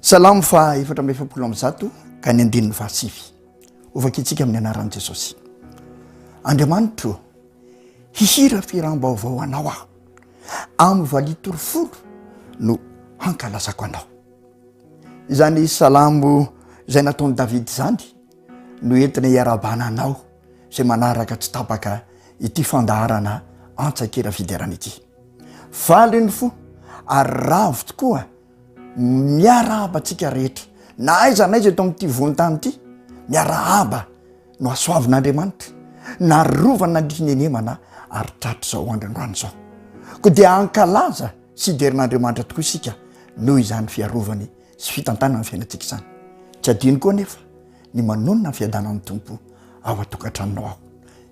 salamo fa efatra amby efapolo amby zato ka ny andininy fahasivy ovakitsika amin'ny anaran'i jesosy. Andriamanitro, hihira firam-baovao anao aho amin'ny valitorofolo no hankalazako anao. Izany salamo izay nataony Davidy zany no entina hiarabana anao izay manaraka tsy tapaka ity fandaharana antsakera fiderana ity. Faly ny fo ary ravo tokoa miarahaba antsika rehetra na aiza naiza eto amin'ity vonontany ity, miarahaba no asoavin'Andriamanitra na rovana andrinenemana ary tratra izao androandroany izao. Koa dia ankalaza sy iderin'Andriamanitra tokoa isika noho izany fiarovany sy fitantanany fiainantsika izany. Tsy adino koa nefa ny manonona ny fiadanan'ny Tompo ao atokantranonao aho,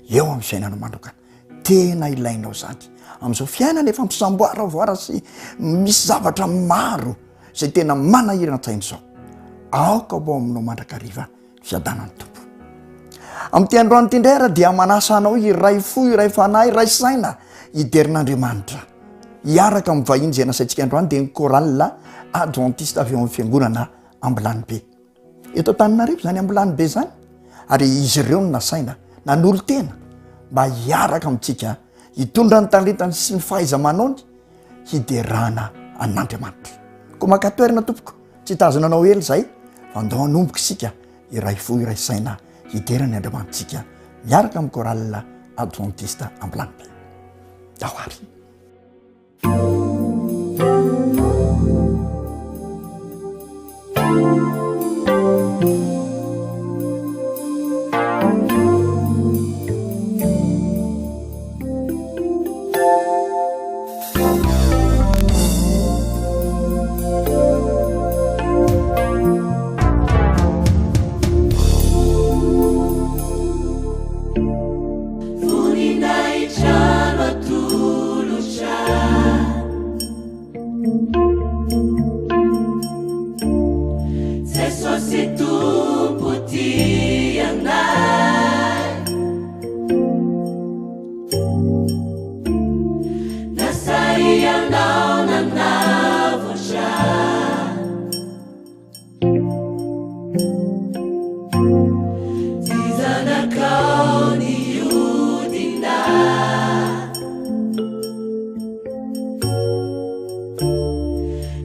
eo amin'ny fiainana manokana. Tena ilainao zany amin'izao fiainana efa misamboaravoara sy misy zavatra maro izay tena manahirantsaina izao. Aoka bo aminao mandrakariva fiadanan'ny Tompo. Amin'ity androany ity indray dia manasa anao iray fo, iray fanahy, iray saina iderin'Andriamanitra. Hiaraka amin'ny vahiny izay nasaintsika androany dia ny chorale adventiste avy eo amin'ny fiangonana Ambilanibe. Eto Antananarivo zany Ambilanibe zany, ary izy ireo no nasaina nanolo tena mba hiaraka amintsika hitondra ny talentany sy ny fahaiza-manaony hiderana an'Andriamanitra. Koa makatoerana tompoko, tsy tazananao ely zay fa andao hanomboka isika iray fo, iray saina hiderany Andriamanitsika miaraka amin'ny chorale adventiste Ambilanibe. Dahoary.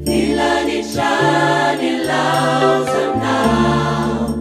Nilani chani lauza nao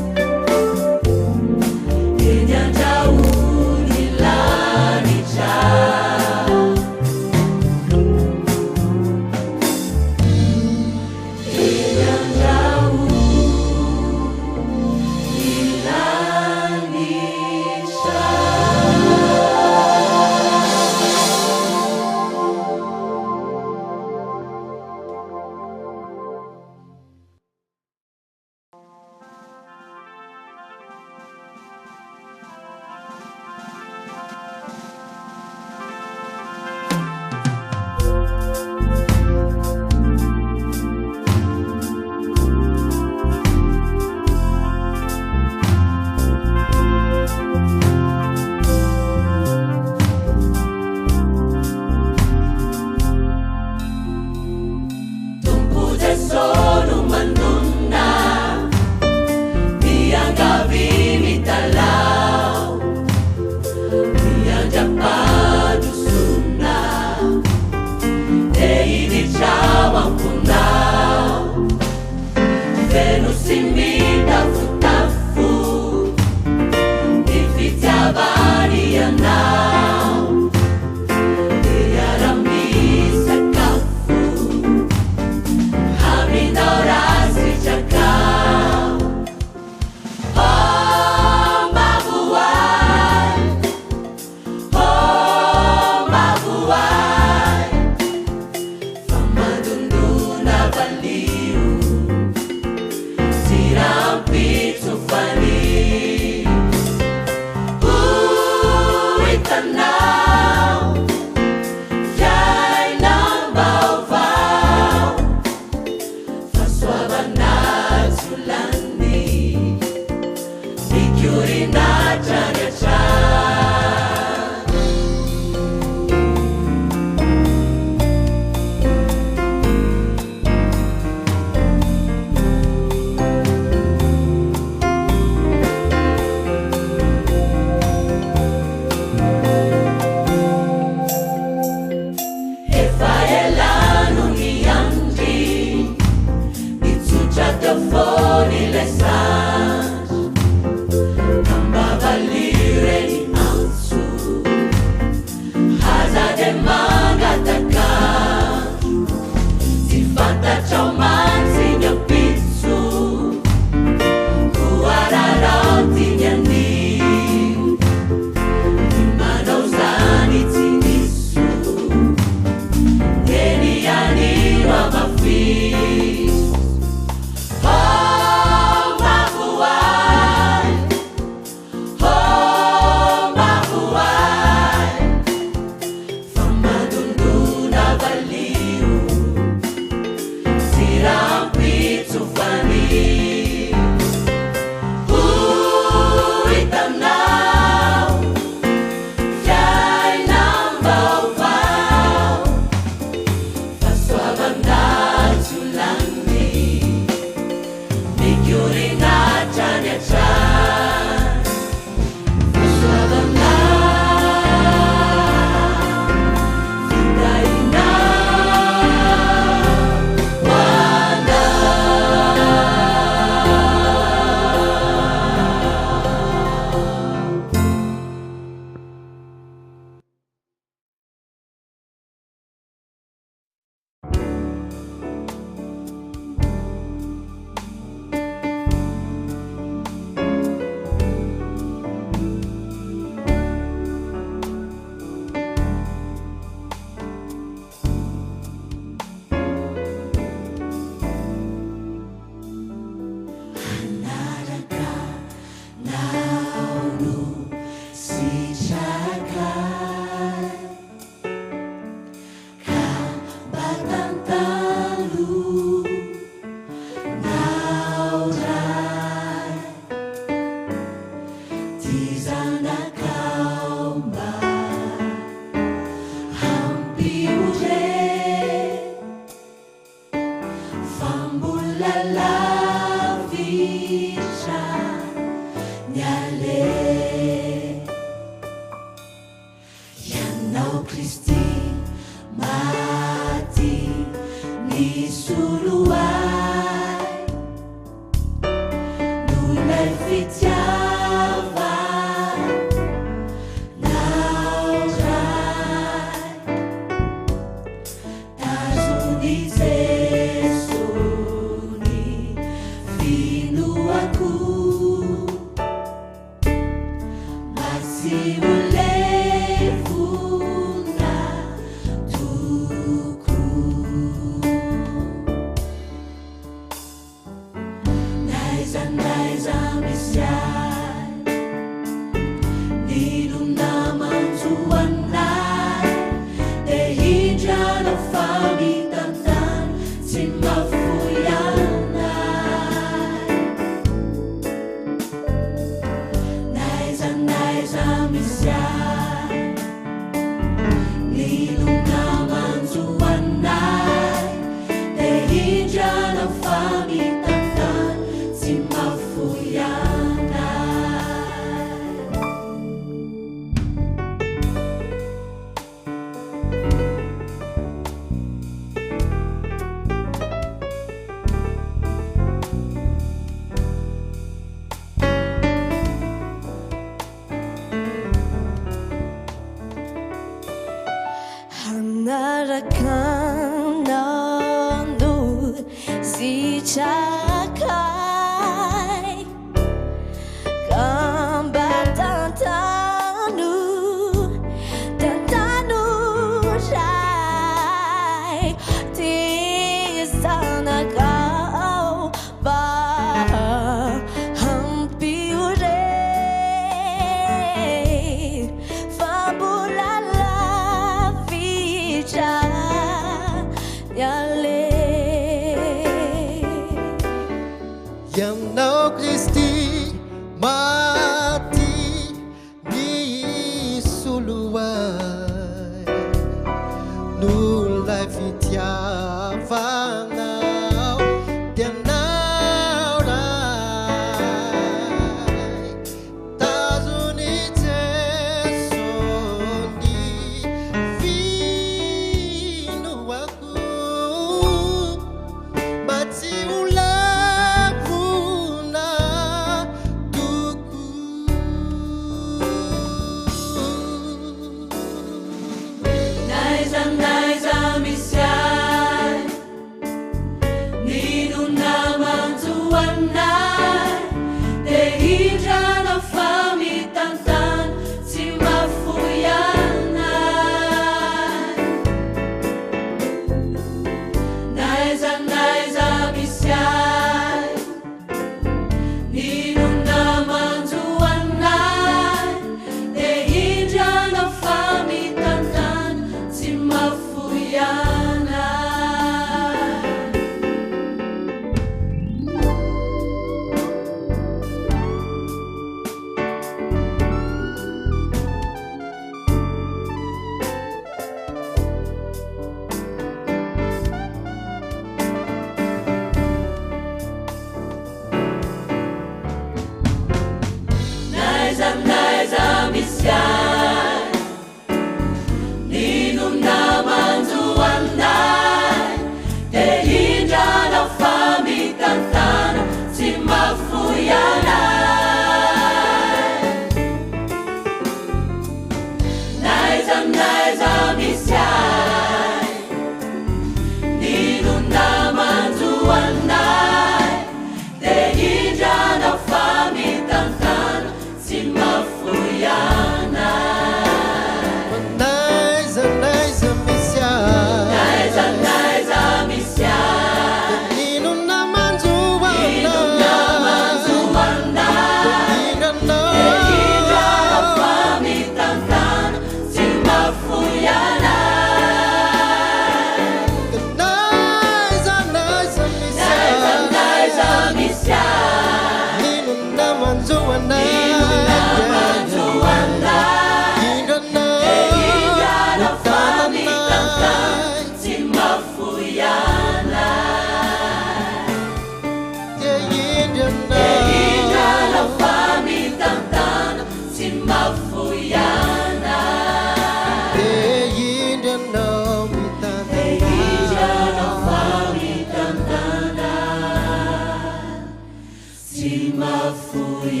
Simafuya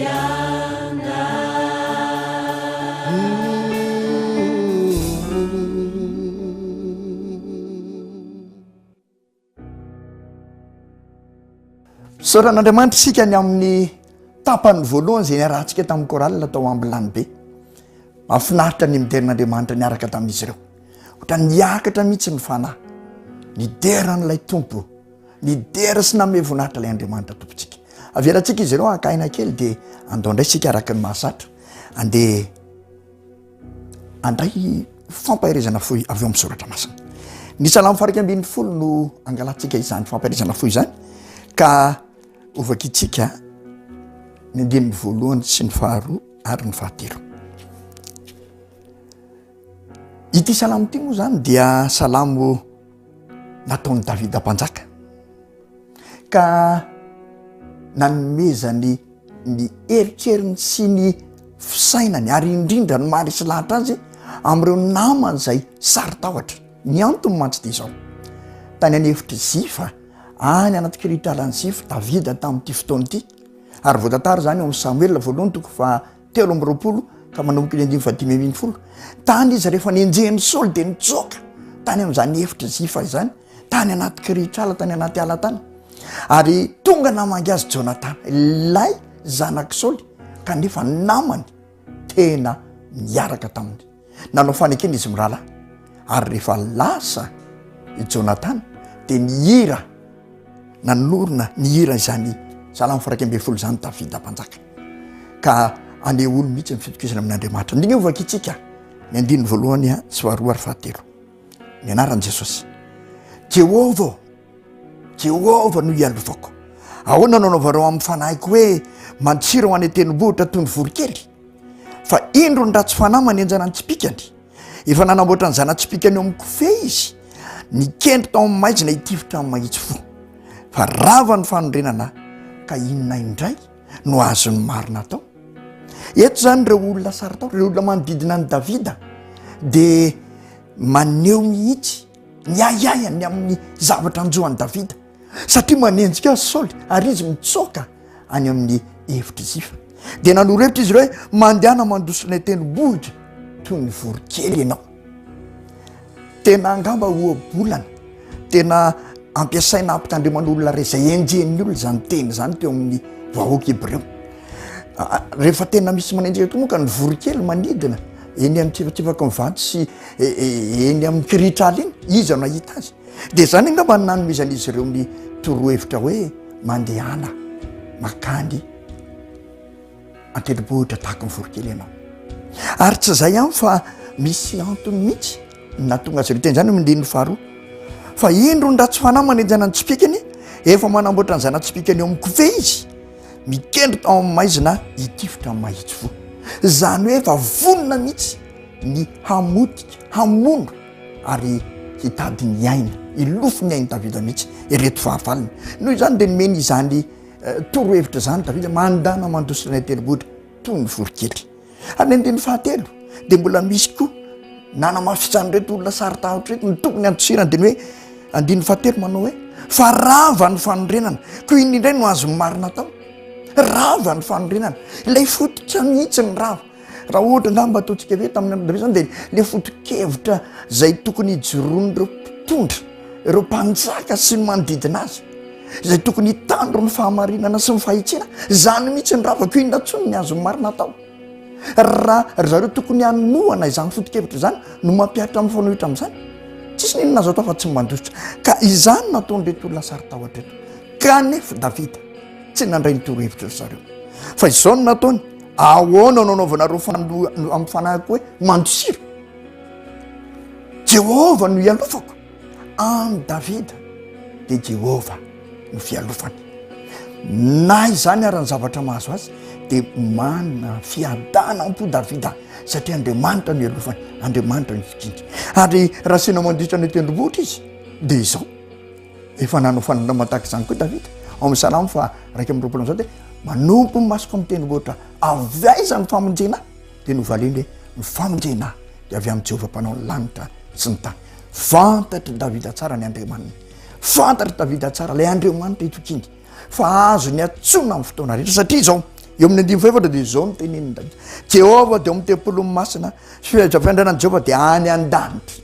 soran'andriamanitra isika ny amin'ny tapany voalohany zay niarahantsika tamin'ny koralina tao ambilany be mahafinaritra ny miderin'andriamanitra niaraka tamin'izy ireo ohatra niakatra mihitsy ny fanahy nidera n'ilay tompo nidera sy name voninahitra ilay andriamanitra tompontsika avelantsika izy ireo akaina kely dia andao indray sika araka ny mahasatra andeha andray fampahirezana foy avy eo amin'ny soratra masina ny salamo faraka ambin'ny folo no angalatsika izany fampahirezana foy izany ka ovakitsika ny andininy voalohany sy ny faharoa ary ny fahatelo ity salamo ity moa zany dia salamo nataon'ny davida mpanjaka ka nanomezany ny eritreriny sy ny fisainany ary indrindra ny maharisy lahatra azy amin'ireo namany zay saritahotra ny antony mantsy dia izao tany anevitra zifa any anaty kiritralany zifa davida tamin'ity fotoana ity ary voatatary zany eo amin'ny samuel voalohany toko fa 13 ka manomboka ny 15 tany izy rehefa nienjehan'ny saoly dia nitsoka tany amin'izany efitra zifa izany tany anaty kiritrala tany anaty ala tany ary tonga namangy azy jonatana ilay zanak' saoly kanefa namany tena miaraka taminy nanao fanekena izy mirala ary rehefa lasa jonatana dia nihira nanorona nihira izany salamo faraka ambin'ny folo zany davida mpanjaka ka ane olo mihitsy mifitokizana amin'andriamanitra ndiny ovaka itsika ny andininy voalohany sy varoa ary fahatelo ny anaran'i jesosy jehova no ialofako ahoana nanaovareo amin'ny fanahiko hoe mantsiro ho any tenibohitra toy ny vorokely fa indro ny ratsy fanahy manenjana ny tsipikany efa nanamboatra ny zana-tsipikany eo amin'ny kofehy izy nikendry tao amin'ny maizina hitifitra amin'ny mahitsy fo fa rava ny fanondrenana ka inona indray no azony marina tao eto zany reo olona sara tao reo olona manodidina ny davida dia maneho mihitsy ny ayayany amin'ny zavatra anjohan'ny davida satria manenjika azy saoly ary izy mitsoka any amin'ny hevitra zifa dia nanoro-hevitra izy ireo hoe mandehana mandosona tenibohitra toy ny vorokely ianao tena angamba oabolana tena ampiasaina ampitandreman'olona re zay enjehan'ny olona zany teny zany teo amin'ny vahoaka hebreo rehefa tena misy manenjika to moa ka ny vorokely manidina eny amin'ny tsifatsifaka mivato sy eny amin'ny kiritrala iny izy ao nahita azy dia zany angamba ny nanomezan'izy ireo ny toroa hevitra hoe mandehana makany antenibohitra tahaka ny vorokely ianao ary tsy zay ihany fa misy antony mihitsy natonga azy ireo teny zany mindininy faharoa fa indro ny ratsy fanahy manenjana ny tsipikany efa manamboatra ny zana-tsipikany eo amin'ny kofehy izy mikendry tao amin'ny maizina hitifitra amin'ny mahitsy fo zany hoe efa vonona mihitsy ny hamotika hamono ary hitady ny aina ilofo ny ainy davida mihitsy ireto fahavaliny noho izany dia nomeny izany torohevitra zany davida mandana mandosina ny tenibohitra toy ny vorokely ary ny andiny fahatelo dia mbola misy koa nanamafisany reto olona saritahotra reto ny tokony antosirany dia ny hoe andiny fahatelo manao hoe fa rava ny fanondrenana ko iny indray no azo marina tao rava ny fanondrenana ilay fototra mihitsy ny rava raha ohatra ngamba ataontsika ve tamin'ny andro davida zany dia le foto-kevitra zay tokony hijoron'ireo mpitondra ireo mpanjaka sy ny manodidina azy zay tokony hitandro ny fahamarinana sy ny fahitsina zany mihitsy ny rava ko inona tsony ny azo marina tao raha zareo tokony hanohana izany foto-kevitra zany no mampiaritra amin'ny fanohitra amin'izany tsisy ninona azo atao fa tsy mandositra ka izany nataon'reto olona saritahotra reto kanefa davida tsy nandray nytorohevitra ry zareo fa izao no nataony ahoana nanaovanareo amin'ny fanahiko hoe mandosiro jehova no ialofako amin'ny davida dia jehova no fialofany na izany ary ny zavatra mahazo azy dia manana fiadana ampo davida satria andriamanitra no ialofany andriamanitra no fikindry ary raha sena mandritra ny tendrombohitra izy dia izao efa nanao fanandramana tahaka izany koa davida ao amin'ny salamo fa raika amin'ny roapolo am'izao dia manompo ny masoko amin'ny tendrombohitra avy aiza ny famonjena dia novaleny hoe ny famonjena dia avy amin'ny jehovah mpanao ny lanitra sy ny tany fantatry davida tsara ny andriamanina fantatry davida tsara ilay andriamanitra hitokiny fa azo ny atsona amin'ny fotoana rehetra satria izao eo amin'ny andimy faefatra dia zao no teneniny Davida. Jehova dia mitempolo masina fiaindranan Jehova dia any an-danitra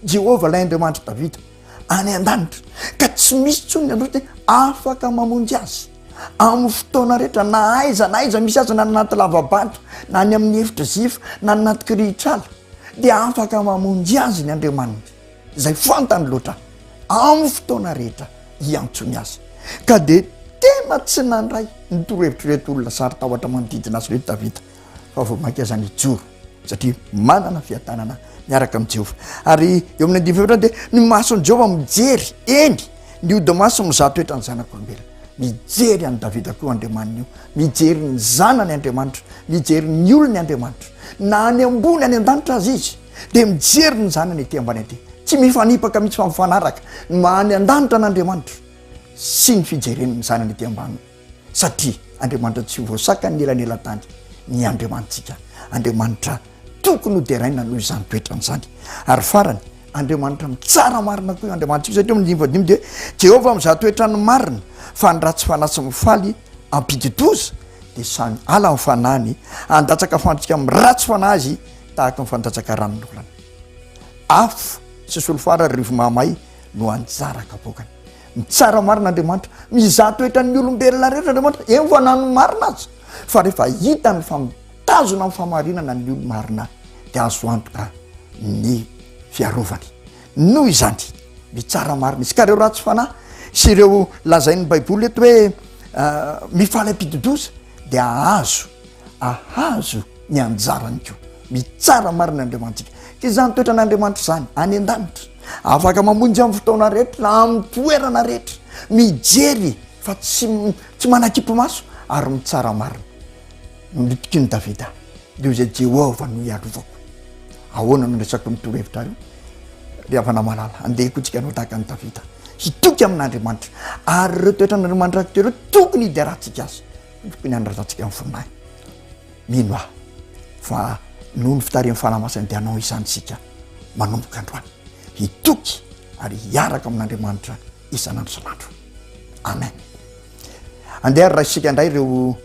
Jehova ilay Andriamanitra Davida any an-danitra ka tsy misy tsony andro te afaka mamonjy azy amin'ny fotoana rehetra na aiza misy azy na anaty lavabato na ny amin'ny efitra zifa na anaty kirihitrala dia afaka mamonjy azy ny Andriamanitra izay fantany loatra amin'ny fotoana rehetra iantsony azy ka dia tena tsy nandray nitorohevitreto olona sary tahotra manodidina azy reto Davida fa vao maika zany ijoro satria manana fiatanana miaraka amin'ny Jehova. Ary eo amin'ny andimy faefatra dia ny mason'i Jehova mijery eny ny odi-maso mizaha toetra ny zanak'olombelona. Mijery any Davida koa Andriamanina io, mijery ny zanany Andriamanitra, mijery ny olony Andriamanitra na any ambony any an-danitra azy izy dia mijery ny zanany ety ambany aty, tsy mifanipaka mitsy fa mifanaraka any an-danitra n'Andriamanitra sy ny fijeren'ny zanany ety ambany satria Andriamanitra tsy voasaka ny elanelan-tany ny Andriamanitsika. Andriamanitra tokony ho deraina noho izany toetrany zany. Ary farany Andriamanitra mitsara marina koa Andriamanitra satria amin'ny andimy dia Jehova mizaha toetrany marina fa ny ratsy fanahy sy mifaly ampidi-doza dia samy ala ny fanahiny andatsaka fantsika amin'ny ratsy fanahy azy tahaka ny fandatsaka ranon'olana. Afo sy solofara rivo mahamay no anjaraka bokany. Mitsara marina Andriamanitra mizaha toetran'ny olombelona rehetra Andriamanitra eny fanahiny marina azy fa rehefa hita ny famitazona amin'ny famarinana ny olo marina dia azo antoka ny fiarovany. Noho izany mitsara marina izy ka reo ratsy fanahy sy ireo lazain'ny Baiboly eto hoe mifaly ampidi-doza dia ahazo ny anjarany koa. Mitsara marina Andriamantsika ka izany toetran'Andriamanitra zany any an-danitra afaka mamonjy amin'ny fotoana rehetra amin'ny toerana rehetra mijery fa tsy manakipo maso ary mitsara marina. Nolitiky ny Davida dia izay Jehova no iarovako. Ahoana no resako nitorohevitra io dia avana malala andehiko tsika no tahaka ny Davida hitoky amin'Andriamanitra ary ireo toetran'Andriamanitra ireo tokony hiderantsika azy tokony handratantsika amin'ny foninahy. Mino aho fa noho ny fitarian'ny fanahymasina dia hanao izany sika manomboka androany hitoky ary hiaraka amin'Andriamanitra isan'andro isan'andro. Amen. Andeha ary raha isika indray ireo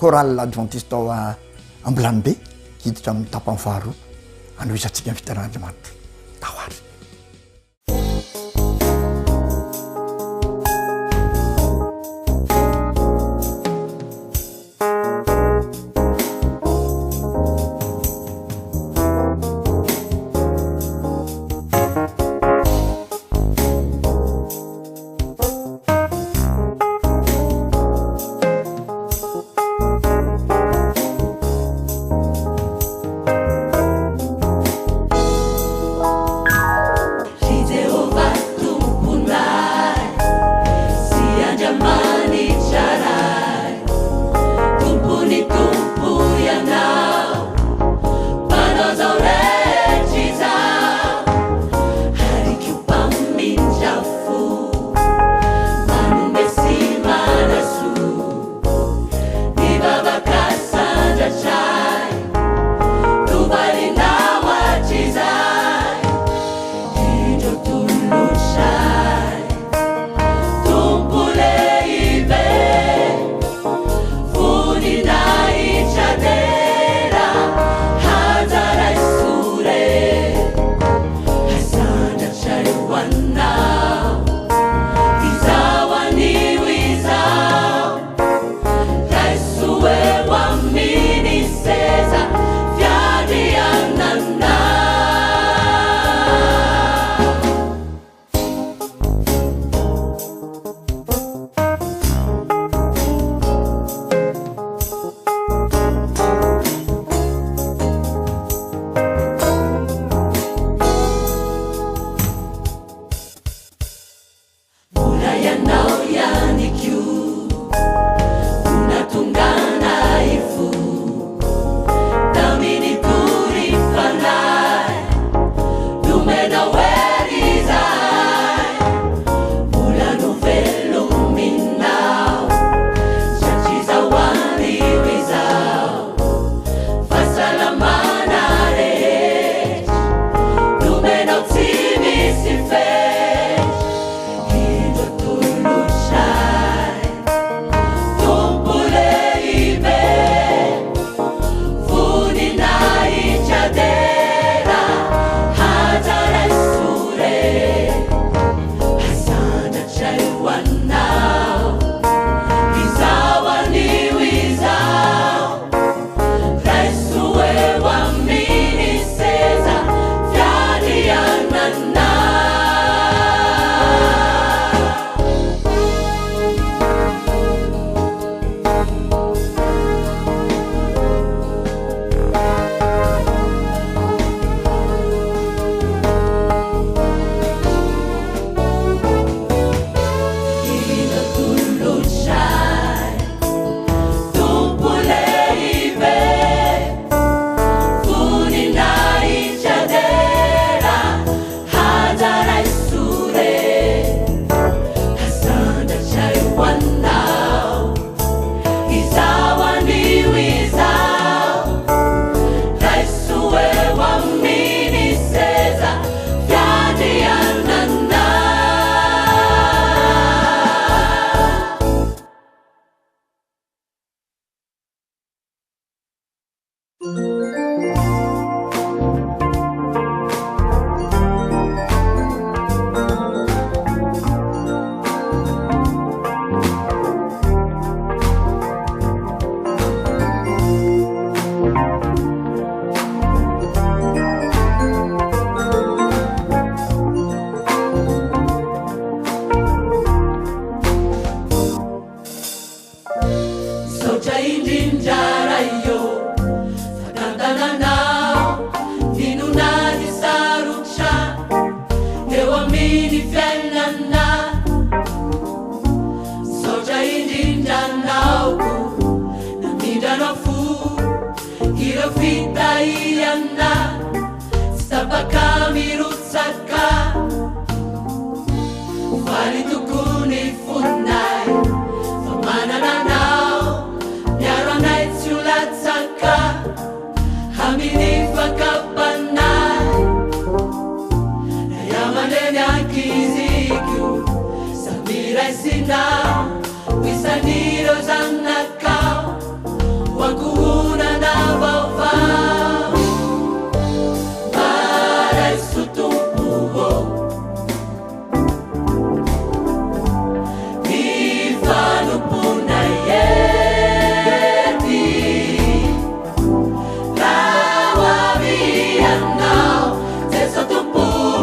chorale adventiste ao Ambilanibe hiditra amin'ny tapany faharoa anohisantsika ny fitaran'Andriamanitra. Tahoary.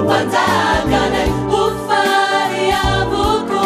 Pantaganay, ufari abuko,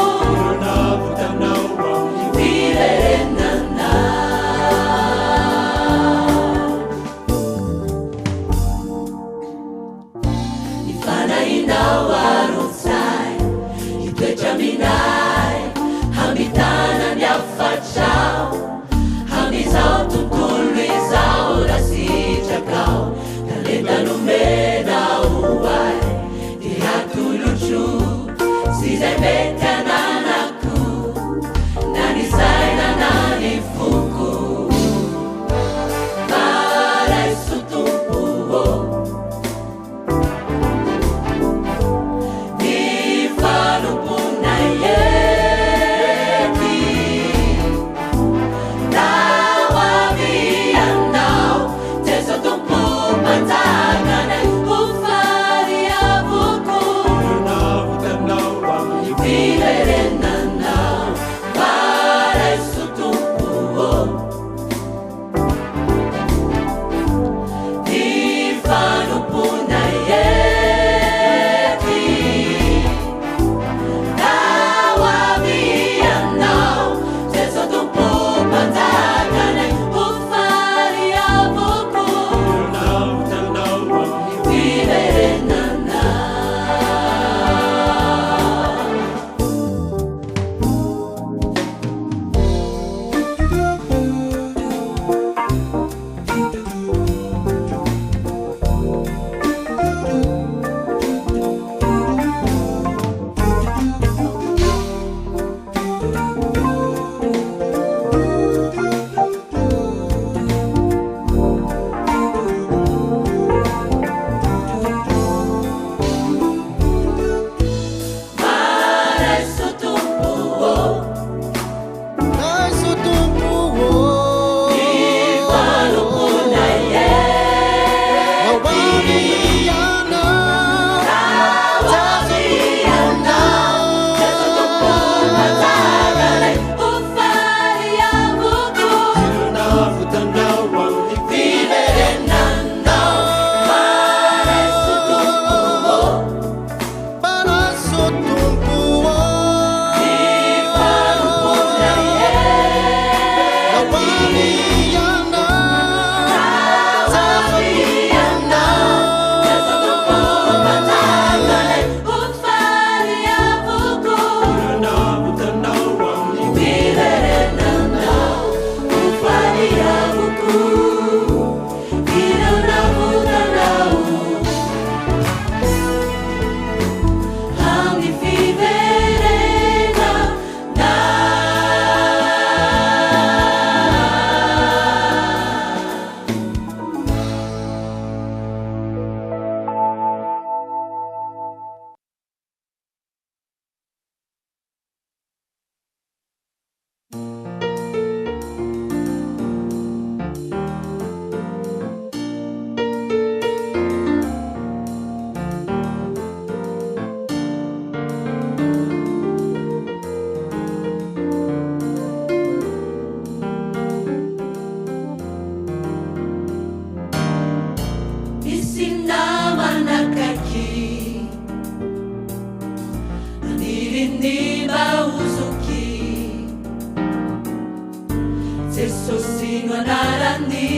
Jesosy no anarany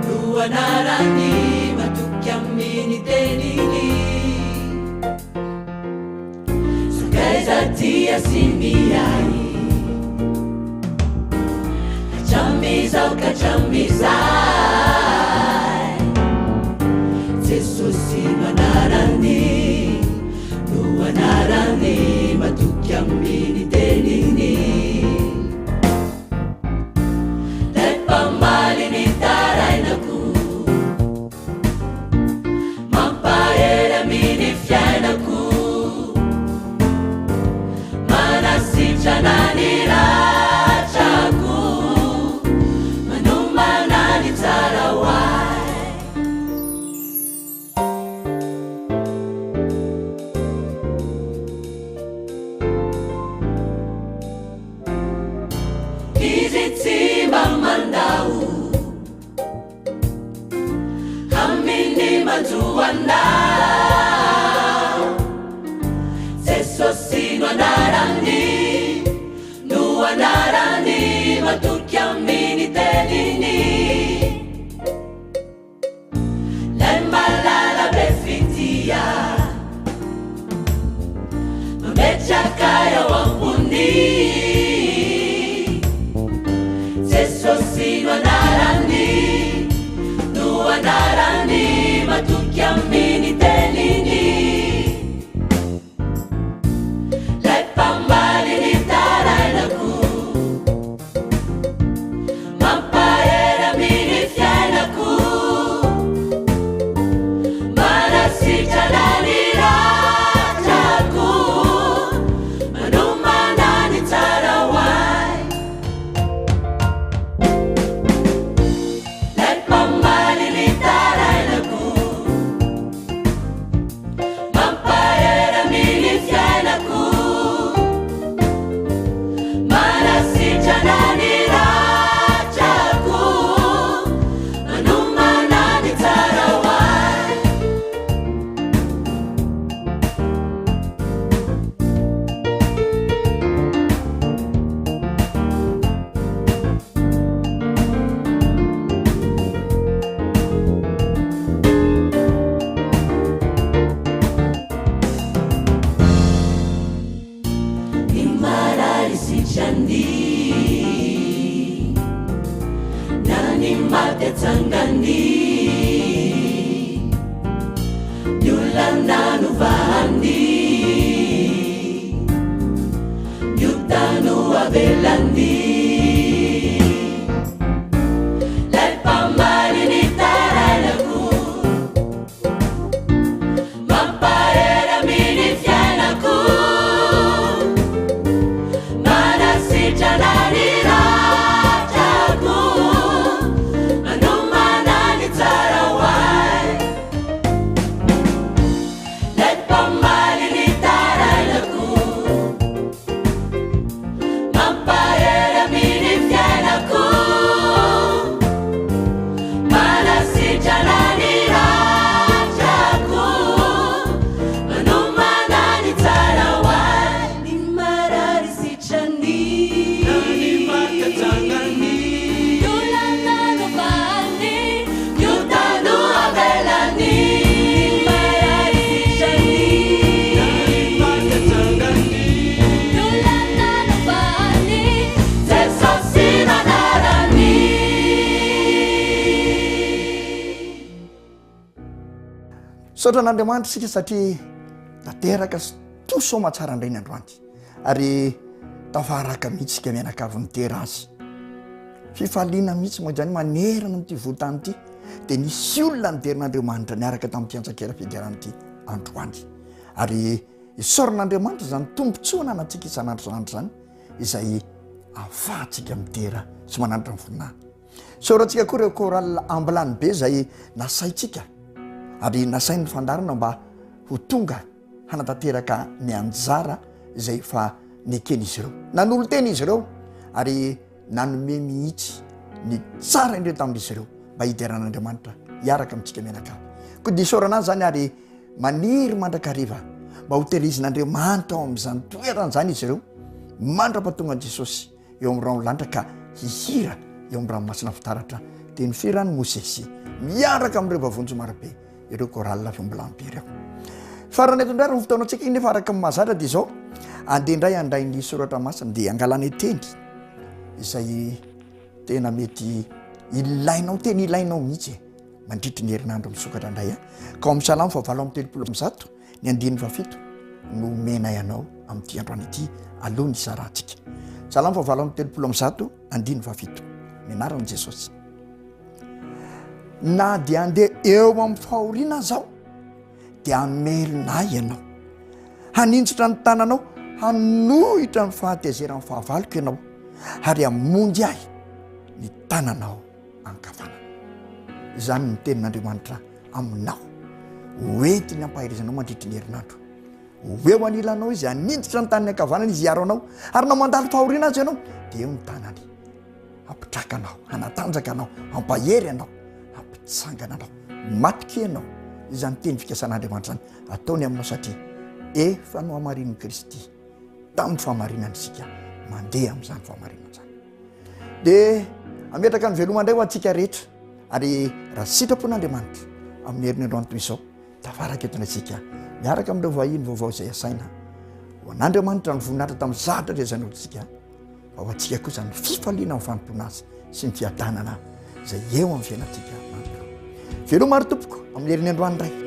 no anarany matoky amin'ny teniny sakaiza dia sy miay kachamizao kachamizay Jesosy no anarany no anarany matoky amin'ny teniny Pambalini tarainaku Mampaera mini fiainaku Manasijanani rajaku Manumanani tarawai Iziti mamandau Hamini majuanda Jesosy no anarany no anarany matoky amin'ny teniny Lay malala be fitia Mametraka eo ambony Jesosy no anarany no anarany matoky amin'ny teniny Lay pambaliny tarainako Mampaera mini fiainako Manasitralany rajako Manumanany tarawai Lay pambaliny tarainako Mampaera mini fiainako Manasitralany rajako Manumanany tarawai Nimarary sitrany Nani mate tsangany Nyolana novahany Nyutano avelany Lay pambaliny tarainako Mampaera mini fiainako Manasitralany rajako Manumanany tarawai Lay pambaliny tarainako Mampaera mini fiainako Manasitralany rajako Manumanany tarawai Nimarary sitrany Nani makatsangany Nyolana novahany Nyutano avelany Nimarary sitrany Nani makatsangany Nyolana novahany Jesosy no anarany Sotran'Andriamanitra sika satria nateraka tosoa matsara indray ny androany ary tafaraka mihitsy sika mianakavy nitera azy fifaliana mihitsy moa zany manerana n'ity votany ity dia nisy olona niterin'Andriamanitra niaraka tamin'ny fiantsakera fidirana ity androany ary isaoran'Andriamanitra zany tombontsoana anatsika isan'andro san'andro zany izay ahafahantsika mitera sy manandratra ny voninahiny saorantsika koa ireo koral ambilany be izay nasaitsika ary nasain'ny fandarana mba ho tonga hanatanteraka ny anjara izay fa neken'izy ireo nanolo teny izy ireo ary nanome mihitsy ny tsara indreo tamin'izy ireo mba hideran'Andriamanitra hiaraka amintsika menaka koa dia isaoranazy zany ary maniry mandrakariva mba ho tehirizin'Andriamanitra ao amin'izany toerana zany izy ireo mandrapatonga an'i Jesosy eo amin'ny rano lanitra ka hihira eo amin'ny ranomasina fitaratra teny firany Mosesy miaraka amin'ireo vavonjo marobe ireo koralina fiombilambe ireo. Farany eto indray raha fotoana antsika iny nefa araka amin'ny mahazatra dia izao andeha indray andray ny soratra masina dia angalana teny izay tena mety ilainao teny ilainao mihitsy mandritry ny herinandro misokatra indray ka ao amin'ny Salamo 7:30 ny 7 no mena ianao amin'ity androany ity aloha ny isarantsika. Salamo 7:30 7 ny anaran'i Jesosy. Na dia andeha eo amin'ny fahoriana zao dia amelona ianao, haninjitra ny tananao, hanohitra ny fahatezeran'ny fahavaloko ianao ary hamonjy ahy ny tananao ankavanana. Izany ny tenin'Andriamanitra aminao hoentiny hampahirizanao mandritry ny herinandro. Eo anilanao izy haninjitra ny tanany ankavanana izy hiaro anao ary na mandalo fahoriana azy ianao dia eo ny tanany hampitraka anao, hanatanjaka anao, hampahery anao, hampitsangana anao, matoka ianao. Izany teny fikasan'Andriamanitra zany ataony aminao satria efa no hamarin'i Kristy tamin'ny fahamarinana isika mandeha amin'izany fahamarinana zany. Dia ametraka ny veloma indray ho antsika rehetra ary raha sitrapon'Andriamanitra amin'ny herin'ny androany toy izao tafaraka eto antsika miaraka amin'ireo vahiny vaovao izay asaina ho an'Andriamanitra ny voninahitra tamin'ny zahatra rezany otsika fa ho antsika kosa ny fifaliana amin'ny fanontona azy sy ny fiadanana izay eo amin'ny fiainantsika. Veloma ary tompoko amin'ny herin'ny androany indray.